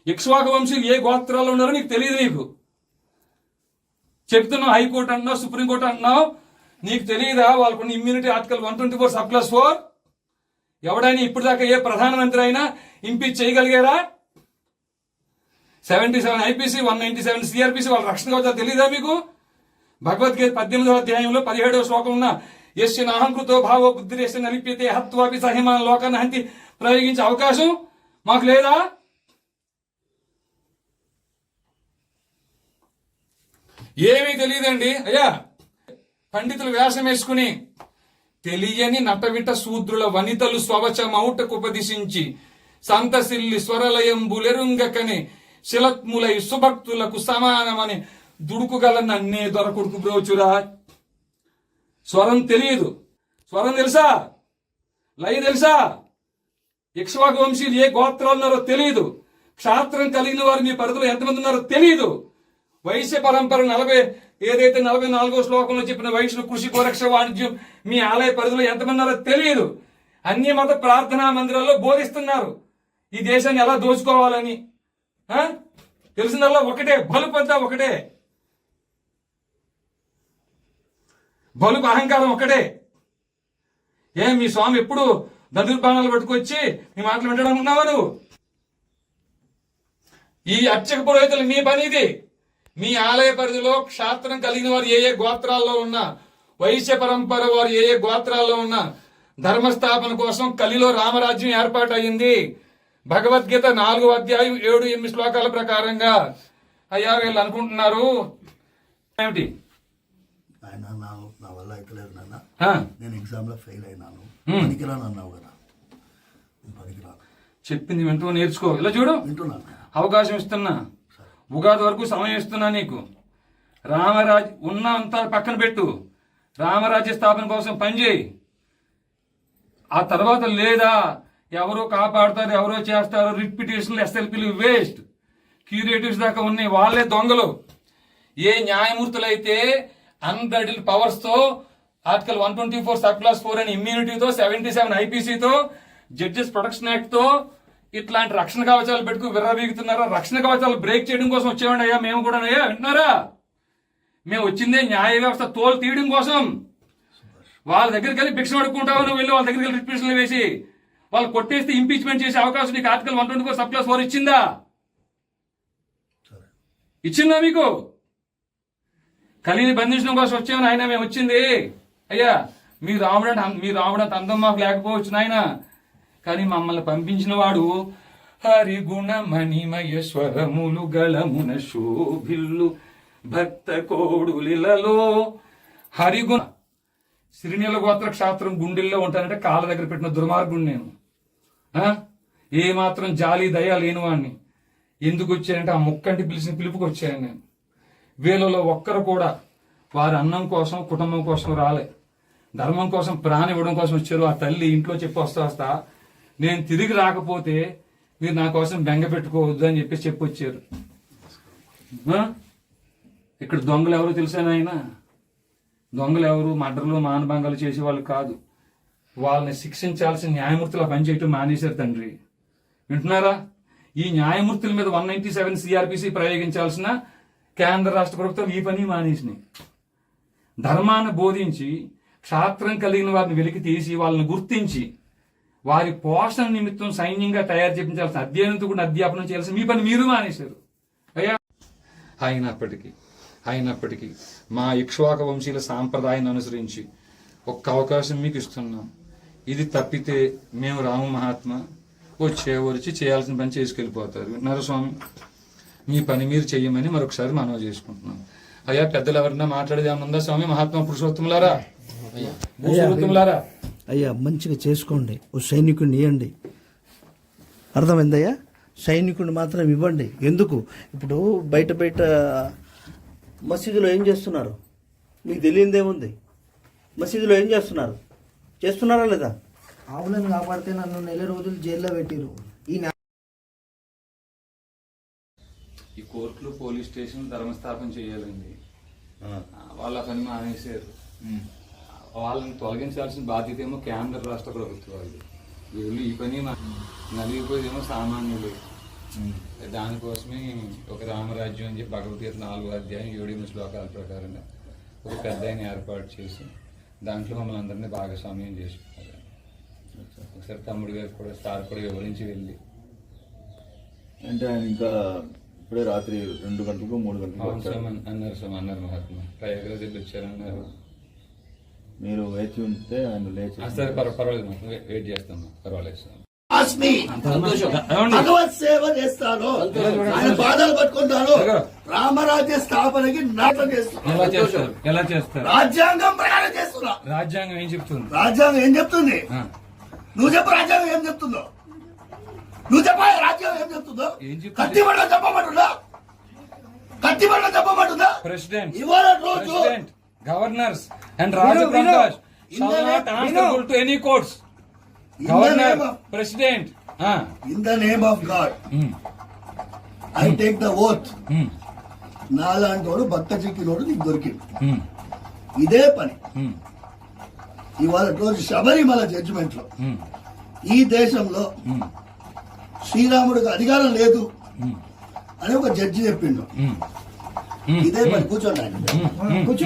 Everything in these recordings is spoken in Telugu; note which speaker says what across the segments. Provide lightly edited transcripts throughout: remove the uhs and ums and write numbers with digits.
Speaker 1: ఇక్ష్వాకు వంశీయులు ఏ గోత్రాల్లో ఉన్నారో నీకు తెలియదు. నీకు చెప్తున్నావు, హైకోర్టు అంటున్నావు, సుప్రీంకోర్టు అంటున్నావు, నీకు తెలియదా వాళ్ళకున్న ఇమ్యూనిటీ ఆర్టికల్ 124(4) ఎవడైనా ఇప్పుడు దాకా ఏ ప్రధానమంత్రి అయినా ఇంపీచ్ చేయగలిగారా? 77 IPC 197 CRPC వాళ్ళ రక్షణ కవచాలు తెలియదా మీకు? భగవద్గీత 18వ అధ్యాయంలో 17వ శ్లోకం ఉన్న యస్య నాహంకృతో భావో బుద్ధిరేశ్య నలిప్యతే హత్వాపి సహిమాన్ లోకాన్ని హంతి ప్రయోగించే అవకాశం మాకు లేదా? ఏమీ తెలియదండి అయ్యా. పండితులు వేషం వేసుకుని తెలియని నటవిట శూద్రుల వనితలు స్వవచమౌటకు ఉపదిశించి సంతసిల్లి స్వరలయంబులెరుంగకని శిలత్ములై సుభక్తులకు సమానమని దుడుకుగల నన్నే దొరకుడుకు బ్రోచురా. స్వరం తెలియదు. స్వరం తెలుసా? లయ తెలుసా? ఇక్ష్వాకు వంశీయులు ఏ గోత్రాలు ఉన్నారో తెలియదు. క్షాత్రం కలిగిన వారు మీ పరిధిలో ఎంతమంది ఉన్నారో తెలియదు. వైశ్య పరంపర 44వ శ్లోకంలో చెప్పిన వైశ్యులు కృషి కోరక్ష వాణిజ్యం మీ ఆలయ పరిధిలో ఎంతమంది ఉన్నారో తెలియదు. అన్య మత ప్రార్థనా మందిరాల్లో బోధిస్తున్నారు ఈ దేశాన్ని ఎలా దోచుకోవాలని. తెలిసిందల్లా ఒకటే, బలుపు అంతా ఒకటే, బలుపు అహంకారం ఒకటే. మీ స్వామి ఎప్పుడు ధనుర్బాణాలు పట్టుకొచ్చి మీ మాటలు వింటడం ఉన్నావా నువ్వు? ఈ అర్చక పురోహితులు మీ పని ఇది. మీ ఆలయ పరిధిలో క్షాత్రం కలిగిన వారు ఏ గోత్రాల్లో ఉన్నా, వైశ్య పరంపర వారు ఏ గోత్రాల్లో ఉన్నా ధర్మస్థాపన కోసం కలిలో రామరాజ్యం ఏర్పాటు అయింది. భగవద్గీత 4వ అధ్యాయం 7-8 శ్లోకాల ప్రకారంగా. అయ్యా వీళ్ళు అనుకుంటున్నారు ఏమిటి?
Speaker 2: నా వల్ల అయితే లేదు నాన్న, నేను ఎగ్జామ్ లో ఫెయిల్ అయినాను, పనికిరాను అన్నావు కదా.
Speaker 1: చెప్పింది వింటూ నేర్చుకో. ఇలా చూడు,
Speaker 2: వింటున్నాను,
Speaker 1: అవకాశం ఇస్తున్నా, ఉగాది వరకు సమయం ఇస్తున్నా నీకు. ఉన్నంతా పక్కన పెట్టు, రామరాజ్య స్థాపన కోసం పనిచేయి. ఆ తర్వాత లేదా ఎవరో కాపాడుతారు, ఎవరో చేస్తారు, రిట్ పిటిషన్లు, SLPలు వేస్ట్, క్యూరేటివ్స్ దాకా ఉన్నాయి, వాళ్లే దొంగలు. ఏ న్యాయమూర్తులైతే అన్బ్రైడల్డ్ పవర్స్ తో ఆర్టికల్ 124(4) అని ఇమ్యూనిటీతో 77 IPCతో జడ్జెస్ ప్రొటెక్షన్ యాక్ట్ తో ఇట్లాంటి రక్షణ కవచాలు పెట్టుకు విర్రవీగుతున్నారా? రక్షణ కవచాలు బ్రేక్ చేయడం కోసం వచ్చేవాడి అయ్యా మేము కూడా. అయ్యా వింటున్నారా? మేము వచ్చిందే న్యాయ వ్యవస్థ తోలు తీయడం కోసం. వాళ్ళ దగ్గరికి వెళ్ళి భిక్ష అడుక్కుంటావు నువ్వు, వెళ్ళి వాళ్ళ దగ్గరికి వెళ్ళి రిట్రిబ్యూషన్లు వేసి వాళ్ళు కొట్టేస్తే ఇంపీచ్మెంట్ చేసే అవకాశం నీకు ఆర్టికల్ 124(4) ఇచ్చిందా? ఇచ్చిందా మీకు? కలిని బంధించడం కోసం వచ్చామని ఆయన మేము వచ్చింది. అయ్యా మీ రావడంత అందం మాకు లేకపోవచ్చు నాయన, కానీ మమ్మల్ని పంపించిన వాడు హరిగుణ మణిమయ స్వరములు గళమున శోభిల్లు భక్త కోడులిలలో. హరిగుణ శ్రీనీల గోత్ర క్షాత్రం గుండెల్లో ఉంటానంటే కాళ్ళ దగ్గర పెట్టిన దుర్మార్గుడు నేను. ఏ మాత్రం జాలి దయ లేని వాడిని. ఎందుకు వచ్చానంటే ఆ ముక్కంటి పిలిచిన పిలుపుకి వచ్చాను నేను. వీళ్ళలో ఒక్కరు కూడా వారి అన్నం కోసం కుటుంబం కోసం రాలే, ధర్మం కోసం ప్రాణం ఇవ్వడం కోసం వచ్చారు. ఆ తల్లి ఇంట్లో చెప్పి వస్తా నేను తిరిగి రాకపోతే మీరు నా కోసం బెంగ పెట్టుకోవద్దు అని చెప్పి వచ్చారు. ఇక్కడ దొంగలు ఎవరు తెలుసా నాయన? దొంగలు ఎవరు? మర్డర్లు మానభంగాలు చేసే వాళ్ళు కాదు. వాళ్ళని శిక్షించాల్సిన న్యాయమూర్తులు పనిచేయటం మానేశారు తండ్రి. వింటున్నారా? ఈ న్యాయమూర్తుల మీద 197 CRPC ప్రయోగించాల్సిన కేంద్ర రాష్ట్ర ప్రభుత్వం ఈ పని మానేసినాయి. ధర్మాన్ని బోధించి క్షాత్రం కలిగిన వారిని వెలికి తీసి వాళ్ళని గుర్తించి వారి పోషణ నిమిత్తం సైన్యంగా తయారు చేయించాల్సిన అధ్యయనంతో కూడా అధ్యాపనం చేయాల్సిన మీ పని మీరు మానేశారు. అయ్యా అయినప్పటికీ మా ఇక్ష్వాకు వంశీయుల సాంప్రదాయాన్ని అనుసరించి ఒక్క అవకాశం మీకు ఇస్తున్నాం. ఇది తప్పితే మేము రాము మహాత్మ వచ్చి చేయాల్సిన పని చేసుకెళ్ళిపోతారు. విన్నారు స్వామి? మీ పని మీరు చెయ్యమని మరొకసారి మనవి చేసుకుంటున్నాం. అయ్యా పెద్దలు ఎవరన్నా మాట్లాడేది ఏమన్నా ఉందా స్వామి? మహాత్మా పురుషోత్తములారా, పురుషోత్తములారా,
Speaker 2: అయ్యా మంచిగా చేసుకోండి, ఓ సైనికుడిని ఇవ్వండి. అర్థమైందయ్యా? సైనికుడిని మాత్రం ఇవ్వండి. ఎందుకు ఇప్పుడు బయట మసీదులో ఏం చేస్తున్నారు మీకు తెలియదేముంది? మసీదులో ఏం చేస్తున్నారా లేదా?
Speaker 3: ఆవులను కాపాడితే నన్ను 4 రోజులు జైల్లో పెట్టిరు.
Speaker 1: ఈ కోర్టులు పోలీస్ స్టేషన్ ధర్మస్థాపన చేయాలండి. వాళ్ళ పని మానేశారు. వాళ్ళని తొలగించాల్సిన బాధ్యత ఏమో కేంద్ర రాష్ట్ర ప్రభుత్వాలు. వీళ్ళు ఈ పని నలిగిపోయేదేమో సామాన్యులు. దానికోసమే ఒక రామరాజ్యం అని చెప్పి భగవద్గీత 4వ అధ్యాయం 7 శ్లోకాల ప్రకారంగా ఒక పెద్ద ఆయన ఏర్పాటు చేసి దాంట్లో మమ్మల్ని అందరినీ భాగస్వామ్యం చేసి ఒకసారి తమ్ముడు గారు కూడా సార్ కూడా వివరించి వెళ్ళి
Speaker 4: అంటే ఆయన ఇంకా ఇప్పుడే రాత్రి 2 గంటలకు 3 గంటలకు వచ్చారు.
Speaker 1: అన్నారు మహాత్మా ప్రయాగరాజ్ వెళ్ళి వచ్చారన్నారు.
Speaker 4: మీరు వేచి ఉంటే ఆయన లేచి
Speaker 1: సరే పర్వాలేదు మాకు వెయిట్ చేస్తాం, పర్వాలేదు సార్.
Speaker 2: భగవత్ సేవ చేస్తాను, ఆయన బాధలు పట్టుకుంటాను, రామరాజ్య స్థాపనకి నాటం చేస్తున్నాను.
Speaker 1: ఎలా చేస్తారు?
Speaker 2: రాజ్యాంగం ప్రకారం చేస్తున్నా.
Speaker 1: రాజ్యాంగం ఏం చెప్తుంది?
Speaker 2: రాజ్యాంగం ఏం చెప్తుంది? నువ్వు చెప్పు, రాజ్యాంగం ఏం చెప్తుందో నువ్వు చెప్ప. రాజ్యాంగం ఏం చెప్తుందో కత్తిబడిలో చెప్పమంటుందా? కత్తిబడిలో చెప్పమంటుందా?
Speaker 1: ప్రెసిడెంట్,
Speaker 2: ఇవాళ రోజు
Speaker 1: governors and Rajaprakash shall not answerable to any courts. Governor, President.
Speaker 2: In the name of God, I take the oath. నాలాంటోడు భక్త చిక్కినోడు నీకు దొరికింది. ఇదే పని ఇవాళ రోజు శబరిమల జడ్జిమెంట్ లో ఈ దేశంలో శ్రీరాముడికి అధికారం లేదు అని ఒక జడ్జి చెప్పిండు. ఇదే పని. కూర్చోండి ఆయన. కూర్చోండి.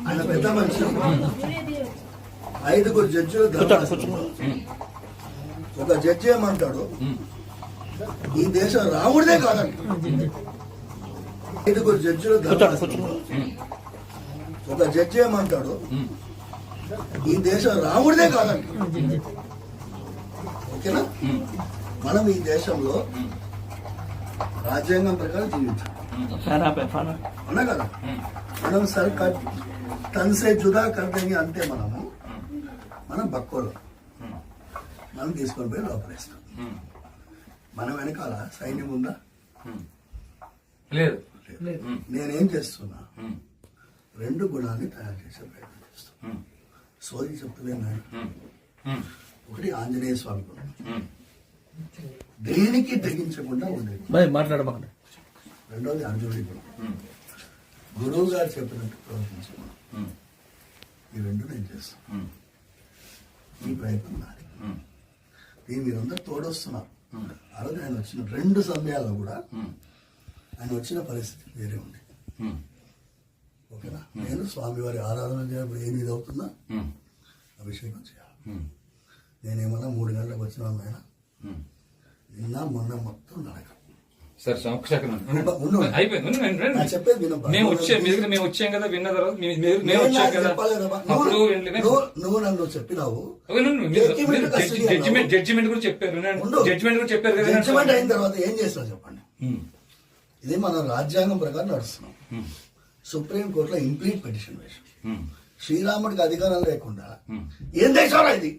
Speaker 2: ఆయన పెద్ద మనిషి. 5 జడ్జిలు ధర్మాసనంలో ఒక జడ్జి ఏమంటాడు, ఈ దేశం రాముడిదే కాదంట. 5 జడ్జిలు ధర్మాసనంలో ఒక జడ్జి ఏమంటాడు, ఈ దేశం రాముడిదే కాదంట. ఓకేనా? మనం ఈ దేశంలో రాజ్యాంగం ప్రకారం జీవించాలి. అవునా కదా? మనం సర్కార్ తనసే జుదా కర్దేంగి అంటే మనం బక్కోలు మనం తీసుకొని పోయి లోపలేస్తాం. మన వెనకాల సైన్యం ఉందా?
Speaker 1: లేదు.
Speaker 2: నేనేం చేస్తున్నా, 2 గుణాన్ని తయారు చేసే ప్రయత్నం చేస్తున్నా. సోది చెప్తున్నా. ఒకటి ఆంజనేయ స్వామి గుణం, దేనికి తెగించకుండా ఉండేది.
Speaker 3: మాట్లాడమండి.
Speaker 2: రెండోది అర్జునుడి గుణం, గురువు గారు చెప్పినట్టు ప్రవర్తించడం. ఈ 2 నేను చేస్తాను. ఈ ప్రయత్నం నాది. దీని మీరందరూ తోడొస్తున్నారు. ఆ రోజు ఆయన వచ్చిన 2 సమయాల్లో కూడా ఆయన వచ్చిన పరిస్థితి వేరే ఉంది. ఓకేనా? నేను స్వామివారి ఆరాధన చేయడం 8 అవుతుందా అభిషేకం చేయాలి. నేనేమన్నా 3 గంటలకు వచ్చినాను ఆయన. నిన్న మొన్న మొత్తం నడక.
Speaker 1: సార్
Speaker 2: చెప్పేది
Speaker 1: మేము వచ్చాం కదా, విన్న తర్వాత మేము వచ్చాం కదా.
Speaker 2: నువ్వు నన్ను చెప్పినావు.
Speaker 1: జడ్జిమెంట్ కూడా చెప్పారు. జడ్జిమెంట్ కూడా చెప్పారు కదా.
Speaker 2: జడ్జిమెంట్ అయిన తర్వాత ఏం చేస్తావు చెప్పండి. ఇది మనం రాజ్యాంగం ప్రకారం నడుస్తున్నాం. సుప్రీం కోర్టులో ఇంప్లీట్ పిటిషన్ వేసాం. శ్రీరాముడికి అధికారం లేకుండా ఏం దేశంలో ఇది?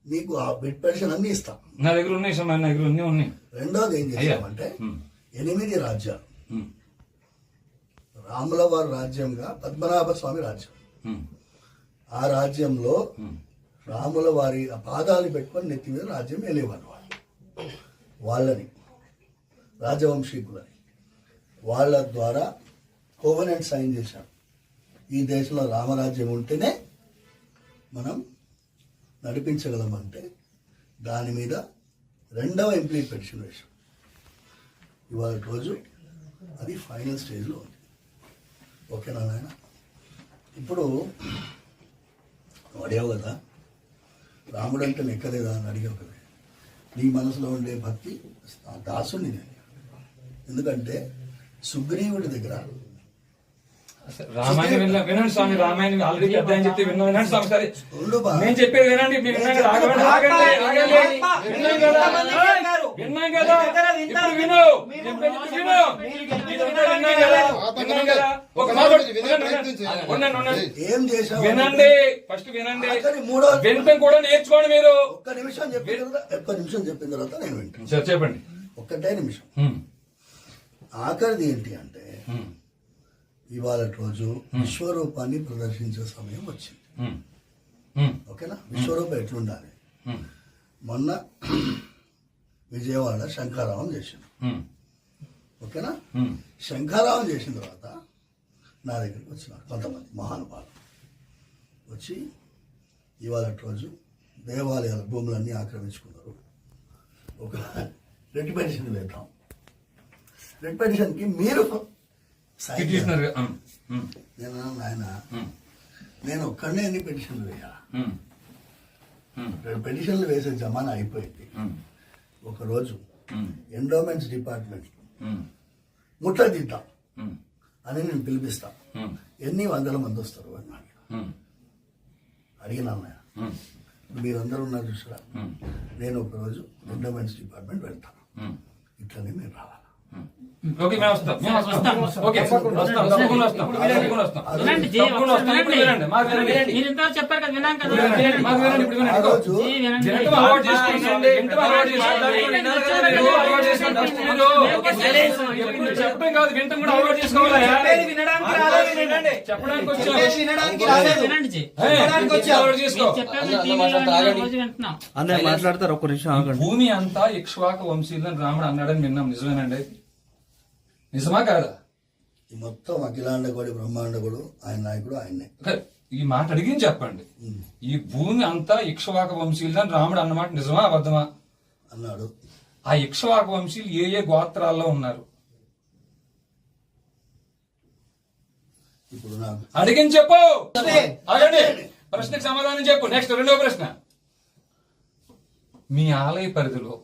Speaker 2: నీకు ఆ బిట్ పెన్షన్ అన్ని ఇస్తాం.
Speaker 1: నా దగ్గర ఉన్నాయి సార్, నా దగ్గర ఉన్నాయి.
Speaker 2: రెండోది ఏం చేస్తామంటే 8 రాజ్యాలు, రాముల వారి రాజ్యంగా పద్మనాభ స్వామి రాజ్యం. ఆ రాజ్యంలో రాముల వారి పాదాలు పెట్టుకొని నెత్తి మీద రాజ్యం వెళ్ళేవారు. వాళ్ళని రాజవంశీకులని వాళ్ళ ద్వారా కోవెనెంట్ సైన్ చేశాం. ఈ దేశంలో రామరాజ్యం ఉంటేనే మనం నడిపించగలమంటే దాని మీద 2వ ఇంప్లీట్ పిటిషన్ వేశాం. ఇవాళ రోజు అది ఫైనల్ స్టేజ్లో ఉంది. ఓకేనా నాయన? ఇప్పుడు అడిగావు కదా, రాముడు అంటే నెక్కలేదా అని అడిగావు కదా. నీ మనసులో ఉండే భక్తి దాసుని నేను. ఎందుకంటే సుగ్రీవుడి దగ్గర
Speaker 1: రామాయణం వినండి స్వామి. రామాయణం ఆల్రెడీ పెద్ద అని చెప్తే వినండి స్వామి. సరే నేను చెప్పేది వినండి. మీరు విన్నాం కదా. ఇప్పుడు విను.
Speaker 2: ఏం చేశావు
Speaker 1: వినండి. ఫస్ట్ వినండి. వినటం కూడా నేర్చుకోండి మీరు.
Speaker 2: ఒక్క నిమిషం చెప్పిన తర్వాత నేను వింటాను.
Speaker 1: సార్ చెప్పండి.
Speaker 2: ఒక్కటే నిమిషం. ఆఖరిది ఏంటి అంటే, ఇవాళ రోజు విశ్వరూపాన్ని ప్రదర్శించే సమయం వచ్చింది. ఓకేనా? విశ్వరూపం ఎట్లుండాలి? మొన్న విజయవాడ శంఖారావం చేసిండు. ఓకేనా? శంఖారావం చేసిన తర్వాత నా దగ్గరికి వచ్చినారు కొంతమంది మహానుభావులు. వచ్చి ఇవాళ రోజు దేవాలయాల భూములన్నీ ఆక్రమించుకున్నారు. ఒక రెడ్ పెన్షన్ వేద్దాం. రెడ్ పెన్షన్కి మీరు సాయం
Speaker 1: పిటిషనర్ గా,
Speaker 2: నేను ఆయన నేను ఒక్కడనే ఎన్ని పెన్షన్లు వేయాలి? పెన్షన్లు వేసే జమానా అయిపోయింది. ఒకరోజు ఎండోమెంట్స్ డిపార్ట్మెంట్ ముట్టదిద్దాం అని నేను పిలిపిస్తా. ఎన్ని వందల మంది వస్తారు అని అడిగినా మీరందరూ ఉన్నారు చూసారా, నేను ఒకరోజు ఎండోమెంట్స్ డిపార్ట్మెంట్ వెళ్తాను. ఇట్లనే మీరు రావాలి.
Speaker 1: ఓకే, మేము వస్తాం. ఓకే, వస్తాం. తప్పకుండా వస్తాం. తప్పకుండా వస్తాం.
Speaker 5: వినండి, జీ,
Speaker 1: తప్పకుండా వస్తాం. ఇప్పుడు వినండి, మాకు వినండి.
Speaker 5: మీరు ఇంతవరకు చెప్పారు కదా, విన్నాం కదా.
Speaker 1: వినండి, మాకు వినండి, ఇప్పుడు
Speaker 2: ఆ
Speaker 1: వినండి.
Speaker 2: రోజు
Speaker 5: జీ, వినండి.
Speaker 1: వినటం అలవాటు చేసుకోండి. వినటం అలవాటు చేసుకోండి. వినటం అలవాటు చేసుకోండి. మీరు ఎప్పుడు చెప్పడం కాదు, వినటం కూడా అలవాటు చేసుకోవాలి. చెప్పడానికి వచ్చాం.
Speaker 5: వినండి జీ.
Speaker 1: అలవాటు చేసుకో.
Speaker 5: చెప్పారు, టీవీలో రోజు వింటున్నాం.
Speaker 3: అందరు మాట్లాడతారు, ఒక్క నిమిషం ఆగండి.
Speaker 1: భూమి అంతా ఇక్ష్వాక వంశీయులని రాముడు అన్నాడని విన్నాం. నిజమేనండి? నిజమా కాదా?
Speaker 2: ఈ మొత్తం అఖిలాండగోడి బ్రహ్మాండగోడు ఆయన నాయకుడు ఆయన్నే.
Speaker 1: ఈ మాట అడిగి చెప్పండి. ఈ భూమి అంతా ఇక్ష్వాక వంశీయులని రాముడు అన్నమాట నిజమా అబద్ధమా?
Speaker 2: అన్నాడు.
Speaker 1: ఆ ఇక్ష్వాక వంశీయులు ఏ గోత్రాల్లో ఉన్నారు?
Speaker 2: ఇప్పుడు నాకు
Speaker 1: అడిగిన చెప్పు. అడగండి, ప్రశ్నకు సమాధానం చెప్పు. నెక్స్ట్ రెండో ప్రశ్న. మీ ఆలయ పరిధిలో